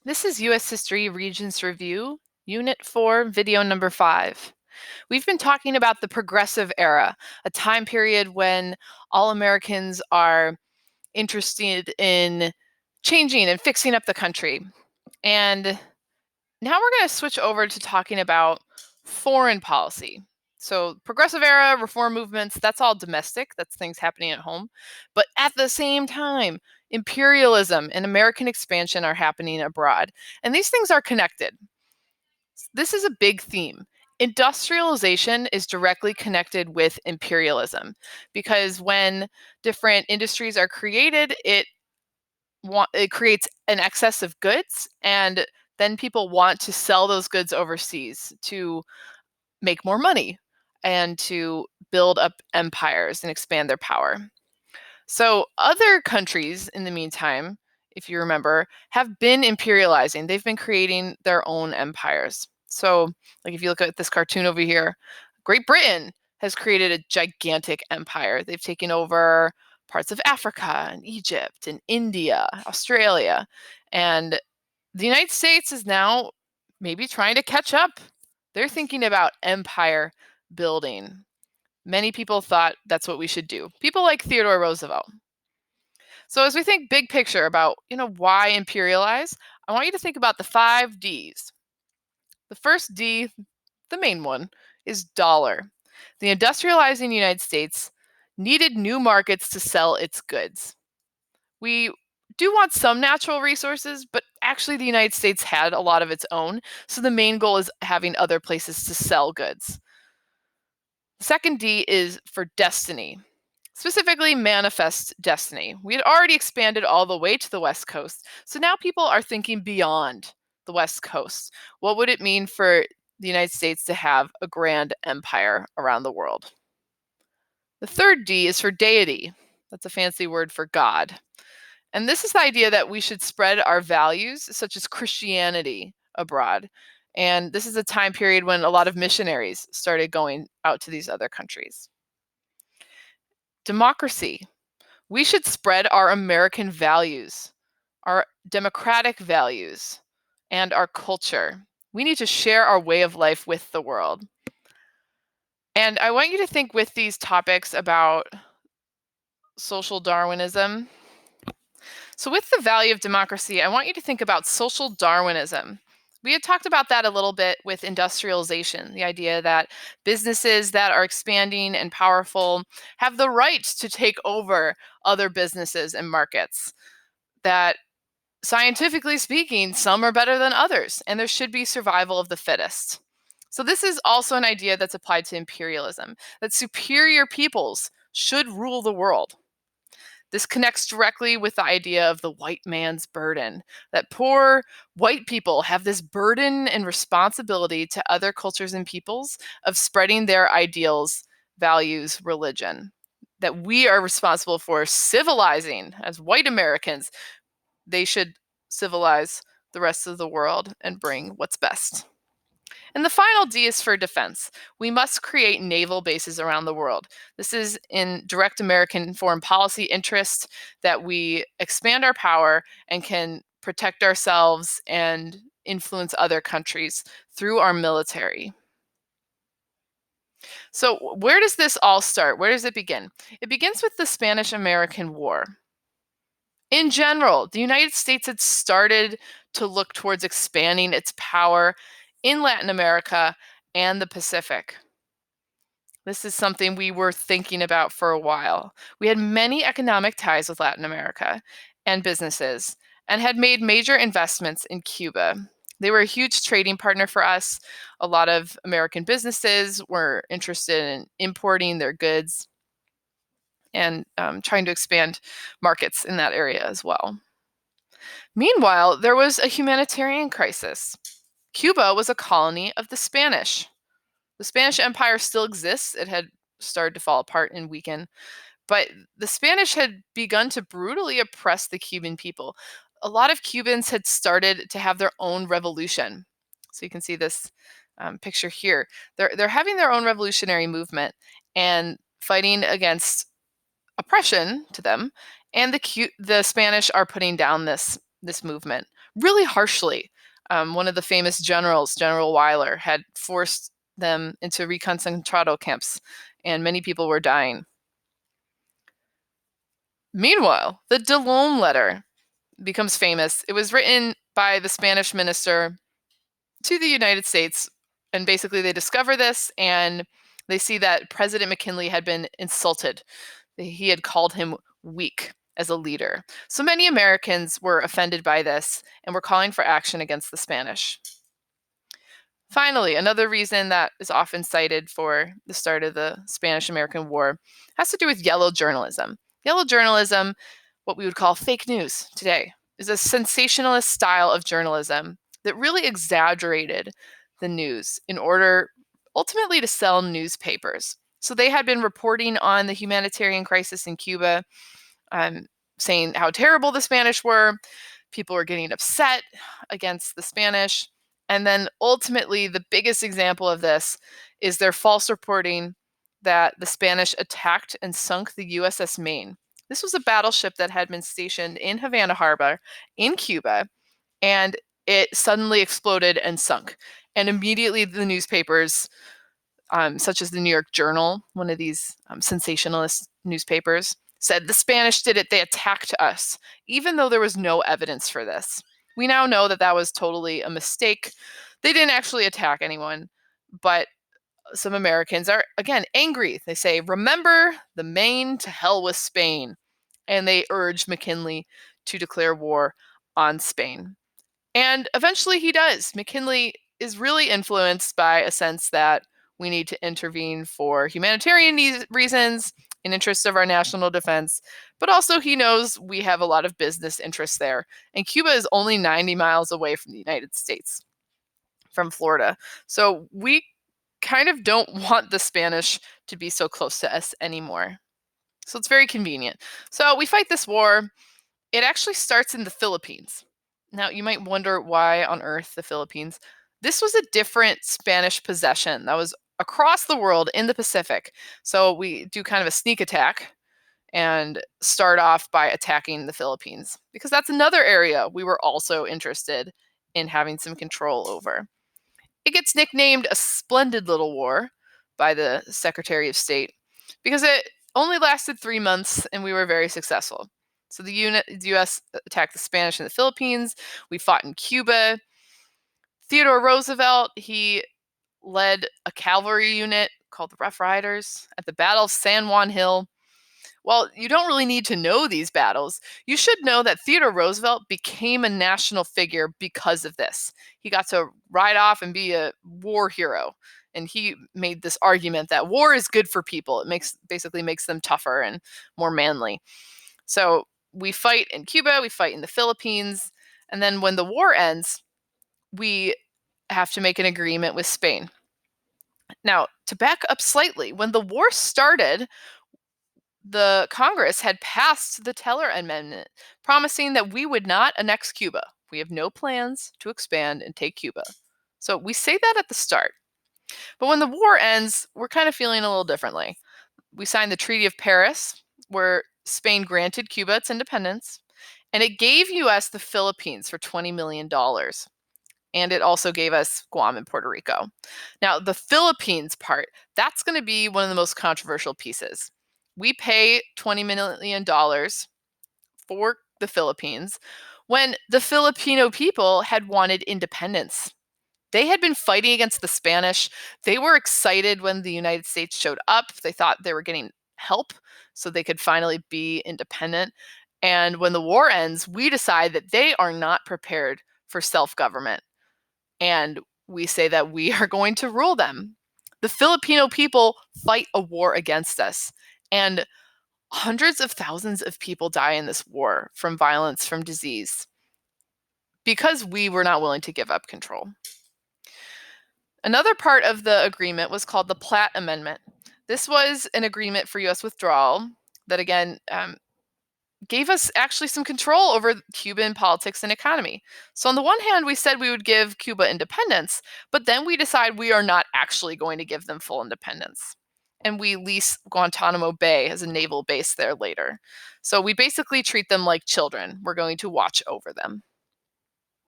This is U.S. History Regents Review, Unit 4, Video number 5. We've been talking about the Progressive Era, a time period when all Americans are interested in changing and fixing up the country. And now we're going to switch over to talking about foreign policy. So, Progressive Era, reform movements, that's all domestic, that's things happening at home. But at the same time, imperialism and American expansion are happening abroad. And these things are connected. This is a big theme. Industrialization is directly connected with imperialism because when different industries are created, it creates an excess of goods, and then people want to sell those goods overseas to make more money and to build up empires and expand their power. So other countries in the meantime, if you remember, have been imperializing. They've been creating their own empires. So like if you look at this cartoon over here, Great Britain has created a gigantic empire. They've taken over parts of Africa and Egypt and India, Australia. And the United States is now maybe trying to catch up. They're thinking about empire building. Many people thought that's what we should do. People like Theodore Roosevelt. So as we think big picture about, why imperialize, I want you to think about the 5 Ds. The first D, the main one, is dollar. The industrializing United States needed new markets to sell its goods. We do want some natural resources, but actually the United States had a lot of its own, so the main goal is having other places to sell goods. The second D is for destiny. Specifically, manifest destiny. We had already expanded all the way to the West Coast, so now people are thinking beyond the West Coast. What would it mean for the United States to have a grand empire around the world? The third D is for deity. That's a fancy word for God. And this is the idea that we should spread our values, such as Christianity, abroad. And this is a time period when a lot of missionaries started going out to these other countries. Democracy. We should spread our American values, our democratic values, and our culture. We need to share our way of life with the world. And I want you to think with these topics about social Darwinism. So with the value of democracy, I want you to think about social Darwinism. We had talked about that a little bit with industrialization, the idea that businesses that are expanding and powerful have the right to take over other businesses and markets. That scientifically speaking, some are better than others, and there should be survival of the fittest. So this is also an idea that's applied to imperialism, that superior peoples should rule the world. This connects directly with the idea of the white man's burden, that poor white people have this burden and responsibility to other cultures and peoples of spreading their ideals, values, religion, that we are responsible for civilizing as white Americans. They should civilize the rest of the world and bring what's best. And the final D is for defense. We must create naval bases around the world. This is in direct American foreign policy interest that we expand our power and can protect ourselves and influence other countries through our military. So where does this all start? Where does it begin? It begins with the Spanish-American War. In general, the United States had started to look towards expanding its power in Latin America and the Pacific. This is something we were thinking about for a while. We had many economic ties with Latin America and businesses and had made major investments in Cuba. They were a huge trading partner for us. A lot of American businesses were interested in importing their goods and trying to expand markets in that area as well. Meanwhile, there was a humanitarian crisis. Cuba was a colony of the Spanish. The Spanish Empire still exists. It had started to fall apart and weaken, but the Spanish had begun to brutally oppress the Cuban people. A lot of Cubans had started to have their own revolution. So you can see this picture here. They're having their own revolutionary movement and fighting against oppression to them, and the Spanish are putting down this movement, really harshly. One of the famous generals, General Weyler, had forced them into reconcentrado camps, and many people were dying. Meanwhile, the Delon letter becomes famous. It was written by the Spanish minister to the United States, and basically they discover this and they see that President McKinley had been insulted. He had called him weak as a leader. So many Americans were offended by this and were calling for action against the Spanish. Finally, another reason that is often cited for the start of the Spanish-American War has to do with yellow journalism. Yellow journalism, what we would call fake news today, is a sensationalist style of journalism that really exaggerated the news in order ultimately to sell newspapers. So they had been reporting on the humanitarian crisis in Cuba, saying how terrible the Spanish were. People were getting upset against the Spanish. And then ultimately, the biggest example of this is their false reporting that the Spanish attacked and sunk the USS Maine. This was a battleship that had been stationed in Havana Harbor in Cuba, and it suddenly exploded and sunk. And immediately the newspapers, such as the New York Journal, one of these sensationalist newspapers, said the Spanish did it, they attacked us, even though there was no evidence for this. We now know that that was totally a mistake. They didn't actually attack anyone, but some Americans are, again, angry. They say, remember the Maine, to hell with Spain. And they urge McKinley to declare war on Spain. And eventually he does. McKinley is really influenced by a sense that we need to intervene for humanitarian reasons, in interest of our national defense, but also he knows we have a lot of business interests there. And Cuba is only 90 miles away from the United States, from Florida. So we kind of don't want the Spanish to be so close to us anymore. So it's very convenient. So we fight this war. It actually starts in the Philippines. Now, you might wonder why on earth the Philippines. This was a different Spanish possession that was across the world in the Pacific. So we do kind of a sneak attack and start off by attacking the Philippines, because that's another area we were also interested in having some control over. It gets nicknamed a splendid little war by the Secretary of State because it only lasted 3 months and we were very successful. So the U.S. attacked the Spanish in the Philippines. We fought in Cuba. Theodore Roosevelt, he led a cavalry unit called the Rough Riders at the Battle of San Juan Hill. Well, you don't really need to know these battles. You should know that Theodore Roosevelt became a national figure because of this. He got to ride off and be a war hero. And he made this argument that war is good for people. It basically makes them tougher and more manly. So we fight in Cuba, we fight in the Philippines, and then when the war ends, we have to make an agreement with Spain. Now, to back up slightly, when the war started, the Congress had passed the Teller Amendment, promising that we would not annex Cuba. We have no plans to expand and take Cuba. So we say that at the start. But when the war ends, we're kind of feeling a little differently. We signed the Treaty of Paris, where Spain granted Cuba its independence, and it gave US the Philippines for $20 million. And it also gave us Guam and Puerto Rico. Now, the Philippines part, that's going to be one of the most controversial pieces. We pay $20 million for the Philippines when the Filipino people had wanted independence. They had been fighting against the Spanish. They were excited when the United States showed up. They thought they were getting help so they could finally be independent. And when the war ends, we decide that they are not prepared for self-government. And we say that we are going to rule them. The Filipino people fight a war against us. And hundreds of thousands of people die in this war from violence, from disease, because we were not willing to give up control. Another part of the agreement was called the Platt Amendment. This was an agreement for U.S. withdrawal that, again, gave us actually some control over Cuban politics and economy. So on the one hand, we said we would give Cuba independence, but then we decide we are not actually going to give them full independence. And we lease Guantanamo Bay as a naval base there later. So we basically treat them like children. We're going to watch over them.